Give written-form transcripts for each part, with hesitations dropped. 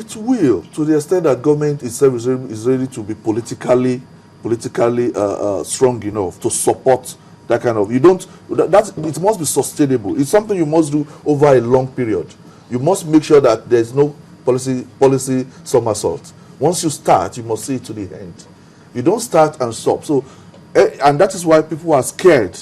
It will, to the extent that government itself is ready to be politically strong enough to support that kind of. You don't. It must be sustainable. It's something you must do over a long period. You must make sure that there's no policy somersault. Once you start, you must see it to the end. You don't start and stop. So, and that is why people are scared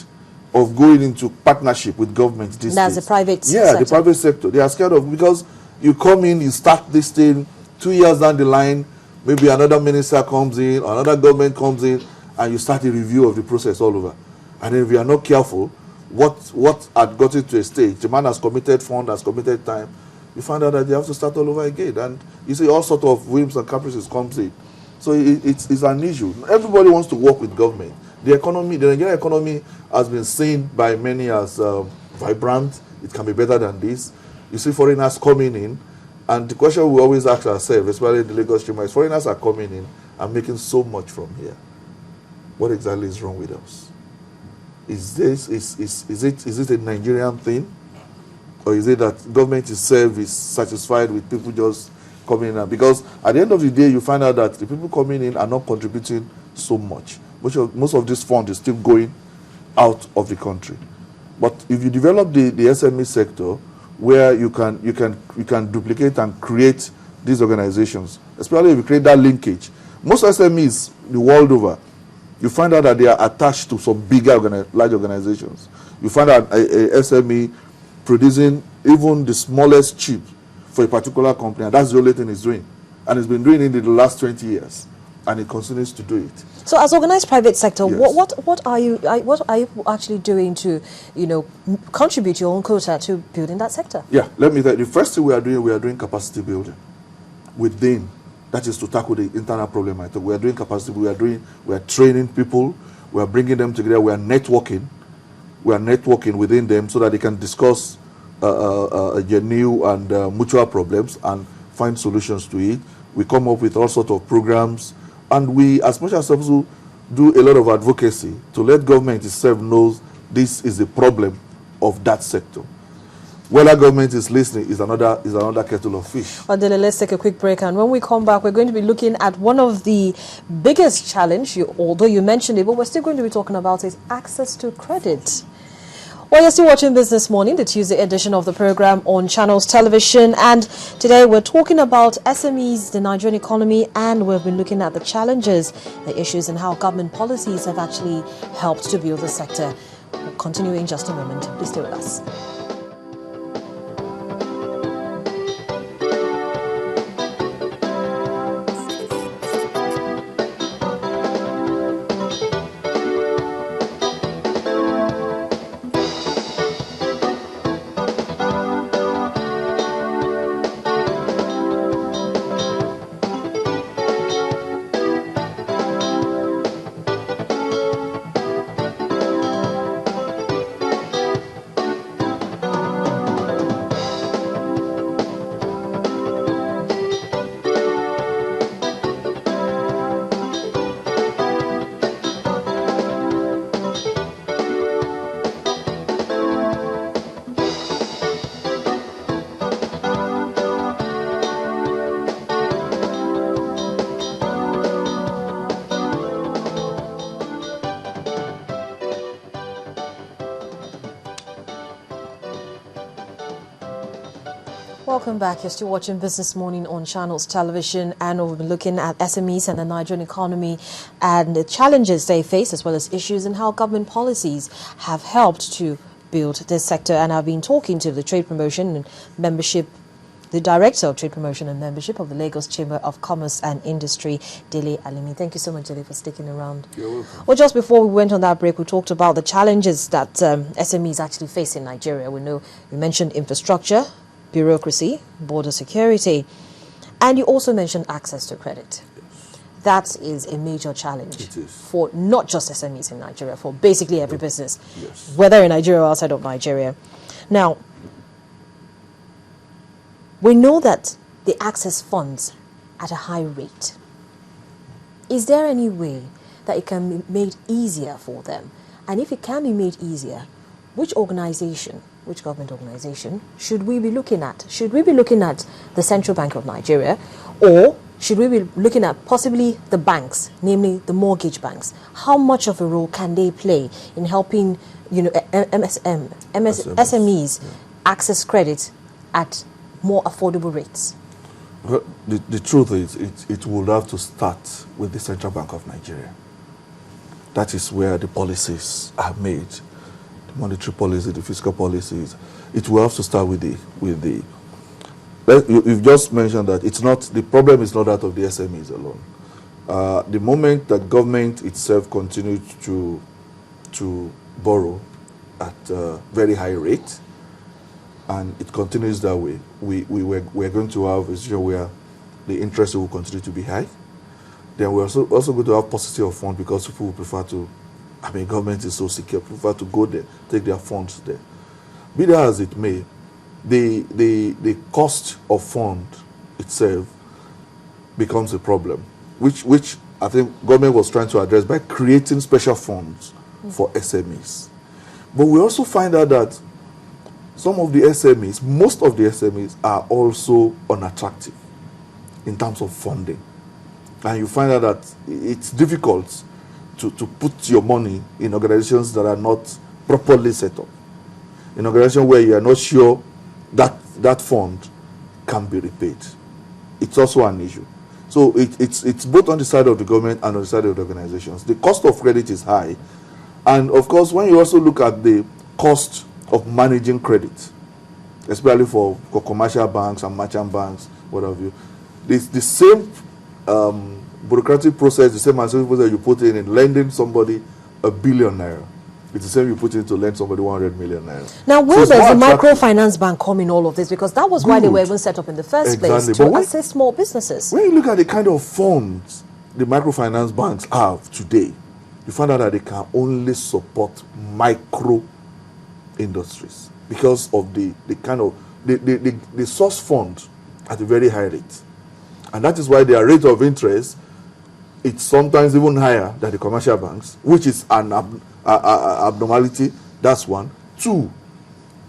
of going into partnership with government these That's days. the private sector. The private sector. They are scared of, because you come in, you start this thing, 2 years down the line, maybe another minister comes in, another government comes in, and you start a review of the process all over. And if you are not careful, what had gotten to a stage, the man has committed fund, has committed time, you find out that they have to start all over again. And you see all sorts of whims and caprices comes in. So it's an issue. Everybody wants to work with government. The Nigerian economy has been seen by many as vibrant. It can be better than this. You see foreigners coming in, and the question we always ask ourselves, especially the Lagos stream, is foreigners are coming in and making so much from here. What exactly is wrong with us? Is it a Nigerian thing, or is it that government itself is satisfied with people just coming in? Because at the end of the day, you find out that the people coming in are not contributing so much. Most of this fund is still going out of the country. But if you develop the SME sector, where you can duplicate and create these organizations, especially if you create that linkage. Most SMEs the world over, you find out that they are attached to some bigger large organizations. You find out a SME producing even the smallest chip for a particular company, and that's the only thing it's doing. And it's been doing it in the last 20 years, and it continues to do it. So, as organized private sector, Yes. what are you actually doing to, contribute your own quota to building that sector? Yeah, let me tell you, the first thing we are doing capacity building within. That is to tackle the internal problem. We are doing capacity. We are training people. We are bringing them together. We are networking. We are networking within them so that they can discuss genuine and mutual problems and find solutions to it. We come up with all sorts of programs, and we, as much as possible, do a lot of advocacy to let government itself knows this is the problem of that sector. Whether government is listening is another kettle of fish. Dele, let's take a quick break, and when we come back, we're going to be looking at one of the biggest challenge, although you mentioned it, but we're still going to be talking about is access to credit. Well, you're still watching Business Morning, the Tuesday edition of the program on Channels Television, and today we're talking about SMEs, the Nigerian economy, and we've been looking at the challenges, the issues, and how government policies have actually helped to build the sector. We'll continue in just a moment. Please stay with us. Welcome back. You're still watching Business Morning on Channels Television, and we've been looking at SMEs and the Nigerian economy and the challenges they face, as well as issues and how government policies have helped to build this sector. And I've been talking to the Trade Promotion and Membership, the Director of Trade Promotion and Membership of the Lagos Chamber of Commerce and Industry, Dele. Thank you so much, Dele, for sticking around. You're welcome. Well, just before we went on that break, we talked about the challenges that SMEs actually face in Nigeria. We mentioned infrastructure, bureaucracy, border security, and you also mentioned access to credit. Yes. That is a major challenge It is. for not just SMEs in Nigeria, for basically every business, Yes. whether in Nigeria or outside of Nigeria. Now, we know that they access funds at a high rate. Is there any way that it can be made easier for them? And if it can be made easier, which organization which government organization should we be looking at? Should we be looking at the Central Bank of Nigeria, or should we be looking at possibly the banks, namely the mortgage banks? How much of a role can they play in helping, SMEs access credit at more affordable rates? Well, the truth is, it will have to start with the Central Bank of Nigeria. That is where the policies are made, the monetary policy, the fiscal policies. It will have to start with the. You've just mentioned that it's not, the problem is not that of the SMEs alone. The moment that government itself continues to borrow at a very high rate, and it continues that way, we're going to have a situation where the interest will continue to be high. Then we're also going to have paucity of funds, because people will prefer to, government is so secure, prefer to go there, take their funds there. Be that as it may, the cost of fund itself becomes a problem, which I think government was trying to address by creating special funds for SMEs. But we also find out that some of the SMEs, most of the SMEs, are also unattractive in terms of funding. And you find out that it's difficult to put your money in organizations that are not properly set up. In an organization where you are not sure that that fund can be repaid. It's also an issue. So it's both on the side of the government and on the side of the organizations. The cost of credit is high. And of course, when you also look at the cost of managing credit, especially for commercial banks and merchant banks, what have you, the same bureaucratic process, the same administrative process you put in lending somebody ₦1 billion. It's the same you put in to lend somebody 100 million naira. Now, where does the microfinance bank come in all of this? Because that was why they were even set up in the first place, to assist small businesses. When you look at the kind of funds the microfinance banks have today, you find out that they can only support micro industries because of the kind of the source fund at a very high rate. And that is why their rate of interest, it's sometimes even higher than the commercial banks, which is an abnormality. That's one. Two,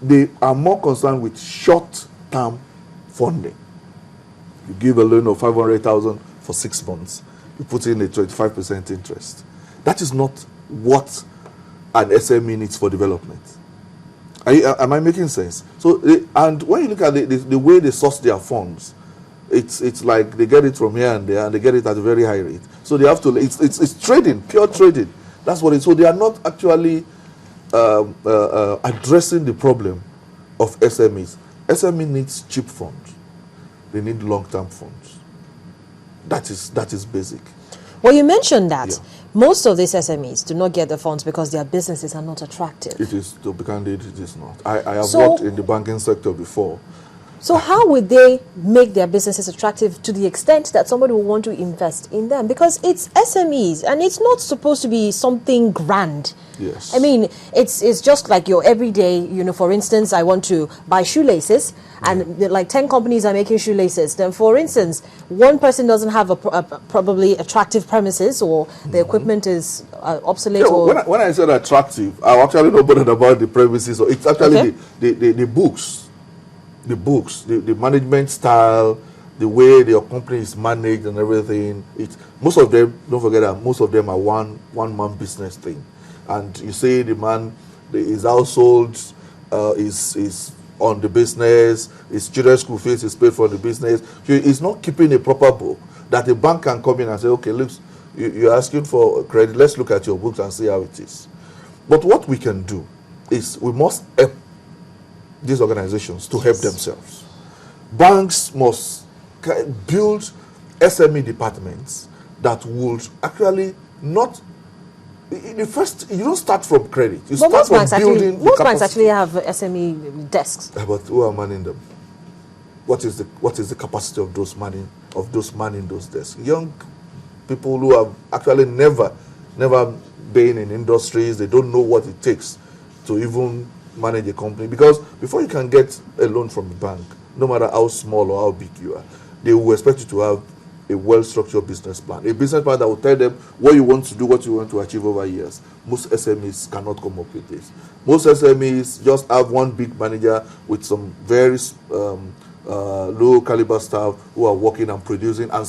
they are more concerned with short-term funding. You give a loan of 500,000 for 6 months, you put in a 25% interest. That is not what an SME needs for development. Am I making sense? So, and when you look at the way they source their funds, it's like they get it from here and there, and they get it at a very high rate. So they have to. It's trading, pure trading. That's what it is. So they are not actually addressing the problem of SMEs. SME needs cheap funds. They need long-term funds. That is basic. Well, you mentioned that most of these SMEs do not get the funds because their businesses are not attractive. It is, to be candid, it is not. I have worked in the banking sector before. So how would they make their businesses attractive to the extent that somebody will want to invest in them? Because it's SMEs, and it's not supposed to be something grand. Yes. I mean, it's just like your everyday, for instance, I want to buy shoelaces, and like 10 companies are making shoelaces. Then, for instance, one person doesn't have a probably attractive premises, or the equipment is obsolete. Yeah, when I said attractive, I actually not bothered about the premises. So it's actually the books. The books, the management style, the way the company is managed and everything. Most of them, don't forget that most of them are one-man business thing. And you say the man, his household is on the business, his children's school fees is paid for the business. He's not keeping a proper book that the bank can come in and say, okay, look, you're asking for credit, let's look at your books and see how it is. But what we can do is we must help these organizations to help themselves. Banks must build SME departments that would actually not. The first, you don't start from credit. You start from building. Most banks actually have SME desks. But who are manning them? What is the capacity of those manning those desks? Young people who have actually never been in industries. They don't know what it takes to even manage a company, because before you can get a loan from the bank, no matter how small or how big you are, they will expect you to have a well-structured business plan. A business plan that will tell them what you want to do, what you want to achieve over years. Most SMEs cannot come up with this. Most SMEs just have one big manager with some very low caliber staff who are working and producing and